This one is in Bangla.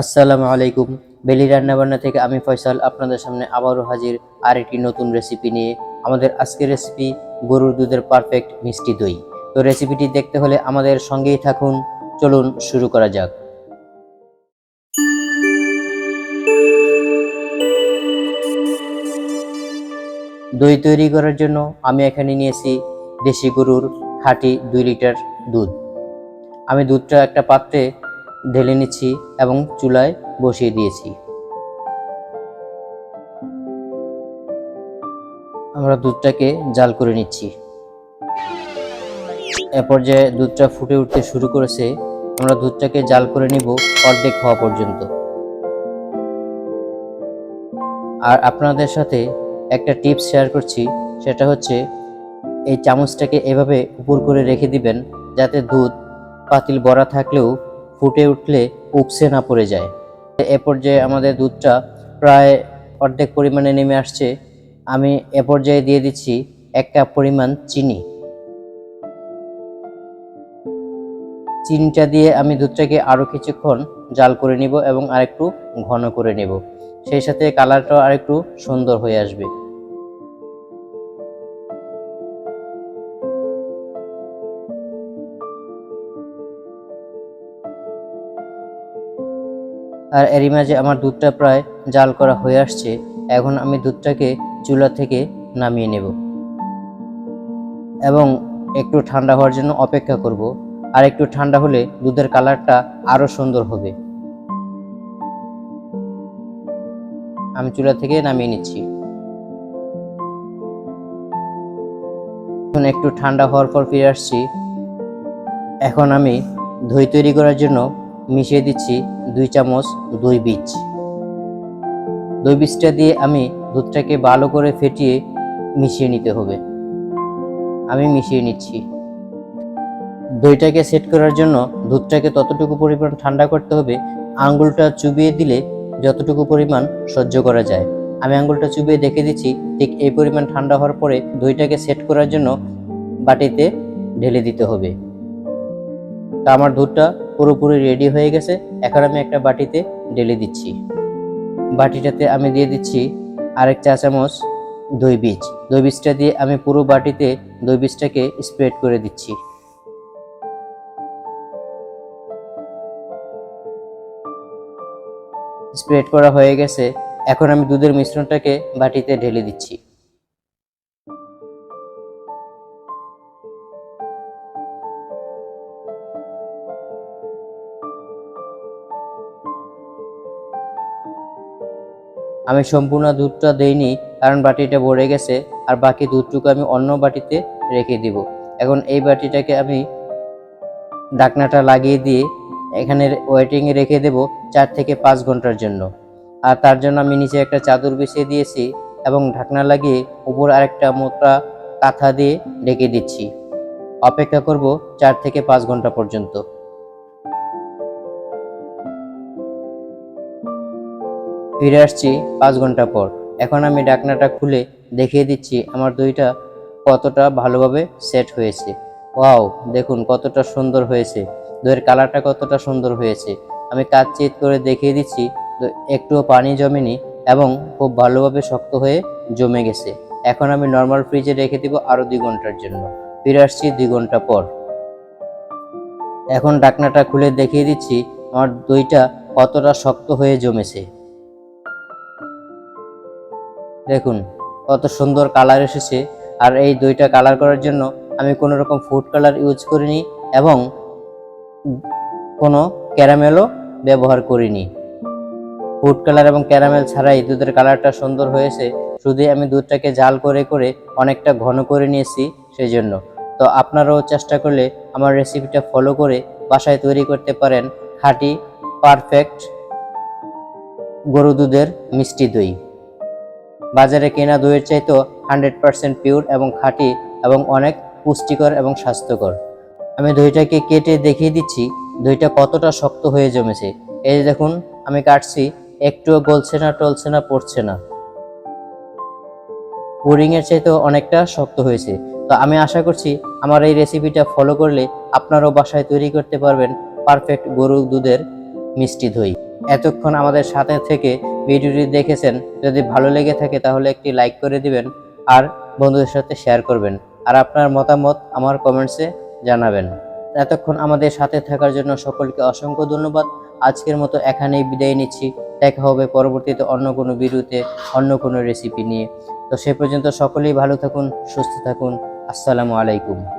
আসসালামু আলাইকুম। বেলি রান্নাবান্না থেকে আমি ফয়সাল আপনাদের সামনে আবারও হাজির আরেকটি নতুন রেসিপি নিয়ে। আমাদের আজকের রেসিপি গরুর দুধের পারফেক্ট মিষ্টি দই। তো রেসিপিটি দেখতে হলে আমাদের সঙ্গেই থাকুন। চলুন শুরু করা যাক। দই তৈরি করার জন্য আমি এখানে নিয়েছি দেশি গরুর খাঁটি 2 লিটার দুধ। আমি দুধটা একটা পাত্রে ঢেলে নিচ্ছি এবং চুলায় বসিয়ে দিয়েছি। আমরা দুধটাকে জাল করে নিচ্ছি। এ পর্যায়ে দুধটা ফুটে উঠতে শুরু করেছে। আমরা দুধটাকে জাল করে নিব অর্ধেক হওয়া পর্যন্ত। আর আপনাদের সাথে একটা টিপস শেয়ার করছি, সেটা হচ্ছে এই চামচটাকে এভাবে উপর করে রেখে দিবেন, যাতে দুধ পাতিল ভরা থাকলেও ফুটে উঠলে উপসে না পড়ে যায়। এ পর্যায়ে আমাদের দুধটা প্রায় অর্ধেক পরিমাণে নেমে আসছে। আমি এ পর্যায়ে দিয়ে দিচ্ছি 1 কাপ পরিমাণ চিনি। চিনিটা দিয়ে আমি দুধটাকে আরো কিছুক্ষণ জাল করে নিব এবং আরেকটু ঘন করে নেব। সেই সাথে কালারটাও আরেকটু সুন্দর হয়ে আসবে। আর এরই মাঝে আমার দুধটা প্রায় জাল করা হয়ে আসছে। এখন আমি দুধটাকে চুলা থেকে নামিয়ে নেব এবং একটু ঠান্ডা হওয়ার জন্য অপেক্ষা করব। আর একটু ঠান্ডা হলে দুধের কালারটা আরো সুন্দর হবে। আমি চুলা থেকে নামিয়ে নিচ্ছি। এখন একটু ঠান্ডা হওয়ার পর ফিরে আসছি। এখন আমি দই তৈরি করার জন্য মিশিয়ে দিচ্ছি 2 চামচ দই বীজ। দই বীজটা দিয়ে আমি দুধটাকে ভালো করে ফেটিয়ে মিশিয়ে নিতে হবে। আমি মিশিয়ে নিচ্ছি। দইটাকে সেট করার জন্য দুধটাকে ততটুকু পরিমাণ ঠান্ডা করতে হবে, আঙ্গুলটা চুবিয়ে দিলে যতটুকু পরিমাণ সহ্য করা যায়। আমি আঙ্গুলটা চুবিয়ে দেখে দিচ্ছি, ঠিক এই পরিমাণ ঠান্ডা হওয়ার পরে দইটাকে সেট করার জন্য বাটিতে ঢেলে দিতে হবে। তা আমার দুধটা পুরোপুরি রেডি হয়ে গেছে। এখন আমি একটা বাটিতে ঢেলে দিচ্ছি। বাটিটাতে আমি দিয়ে দিচ্ছি আরেক চা চামচ দই বীজ। দই বীজটা দিয়ে আমি পুরো বাটিতে দই বীজটাকে স্প্রেড করে দিচ্ছি। স্প্রেড করা হয়ে গেছে। এখন আমি দুধের মিশ্রণটাকে বাটিতে ঢেলে দিচ্ছি। আমি সম্পূর্ণ দুধটা দেইনি, কারণ বাটিটা ভরে গেছে। আর বাকি দুধটুকু আমি অন্য বাটিতে রেখে দিব। এখন এই বাটিটাকে আমি ঢাকনাটা লাগিয়ে দিয়ে এখানে ওয়েটিংয়ে রেখে দেব 4 থেকে 5 ঘন্টার জন্য। আর তার জন্য আমি নিচে একটা চাদর বিছিয়ে দিয়েছি এবং ঢাকনা লাগিয়ে উপর আরেকটা মোটা কাঁথা দিয়ে ঢেকে দিচ্ছি। অপেক্ষা করব 4 থেকে 5 ঘন্টা পর্যন্ত। ফিরে আসছি 5 ঘন্টা পর। এখন আমি ঢাকনাটা খুলে দেখিয়ে দিচ্ছি আমার দইটা কতটা ভালোভাবে সেট হয়েছে। ওয়াও, দেখুন কতটা সুন্দর হয়েছে, দইয়ের কালারটা কতটা সুন্দর হয়েছে। আমি কাঁচ চিত করে দেখিয়ে দিচ্ছি, একটুও পানি জমেনি এবং খুব ভালোভাবে শক্ত হয়ে জমে গেছে। এখন আমি নর্মাল ফ্রিজে রেখে দিব আরো 2 ঘন্টার জন্য। ফিরে আসছি 2 ঘন্টা পর। এখন ঢাকনাটা খুলে দেখিয়ে দিচ্ছি আমার দইটা কতটা শক্ত হয়ে জমেছে। দেখুন কত সুন্দর কালার এসেছে। আর এই দইটা কালার করার জন্য আমি কোনো রকম ফুড কালার ইউজ করিনি এবং কোনো ক্যারামেলও ব্যবহার করিনি। ফুড কালার এবং ক্যারামেল ছাড়াই দুধের কালারটা সুন্দর হয়েছে। শুধু আমি দুধটাকে জাল করে করে অনেকটা ঘন করে নিয়েছি সেই জন্য। তো আপনারাও চেষ্টা করলে আমার রেসিপিটা ফলো করে বাসায় তৈরি করতে পারেন খাঁটি পারফেক্ট গরু দুধের মিষ্টি দই। বাজারে কেনা দইয়ের চাইতেও 100% পিওর এবং খাঁটি এবং অনেক পুষ্টিকর এবং স্বাস্থ্যকর। আমি দইটাকে কেটে দেখিয়ে দিচ্ছি দইটা কতটা শক্ত হয়ে জমেছে। এই যে দেখুন, আমি কাটছি, একটুও গলছে না, টলছে না, পড়ছে না। পুডিং এর চাইতেও অনেকটা শক্ত হয়েছে। তো আমি আশা করছি আমার এই রেসিপিটা ফলো করলে আপনারাও বাসায় তৈরি করতে পারবেন পারফেক্ট গরুর দুধের মিষ্টি দই। এতক্ষণ আমাদের সাথে থেকে ভিডিওটি দেখেছেন। যদি ভালো লেগে থাকে তাহলে একটি লাইক করে দিবেন আর বন্ধুদের সাথে শেয়ার করবেন, আর আপনার মতামত আমার কমেন্টসে জানাবেন। এতক্ষণ আমাদের সাথে থাকার জন্য সকলকে অসংখ্য ধন্যবাদ। আজকের মতো এখানেই বিদায় নিচ্ছি। দেখা হবে পরবর্তীতে অন্য কোনো ভিডিওতে, অন্য কোনো রেসিপি নিয়ে। তো সে পর্যন্ত সকলেই ভালো থাকুন, সুস্থ থাকুন। আসসালামু আলাইকুম।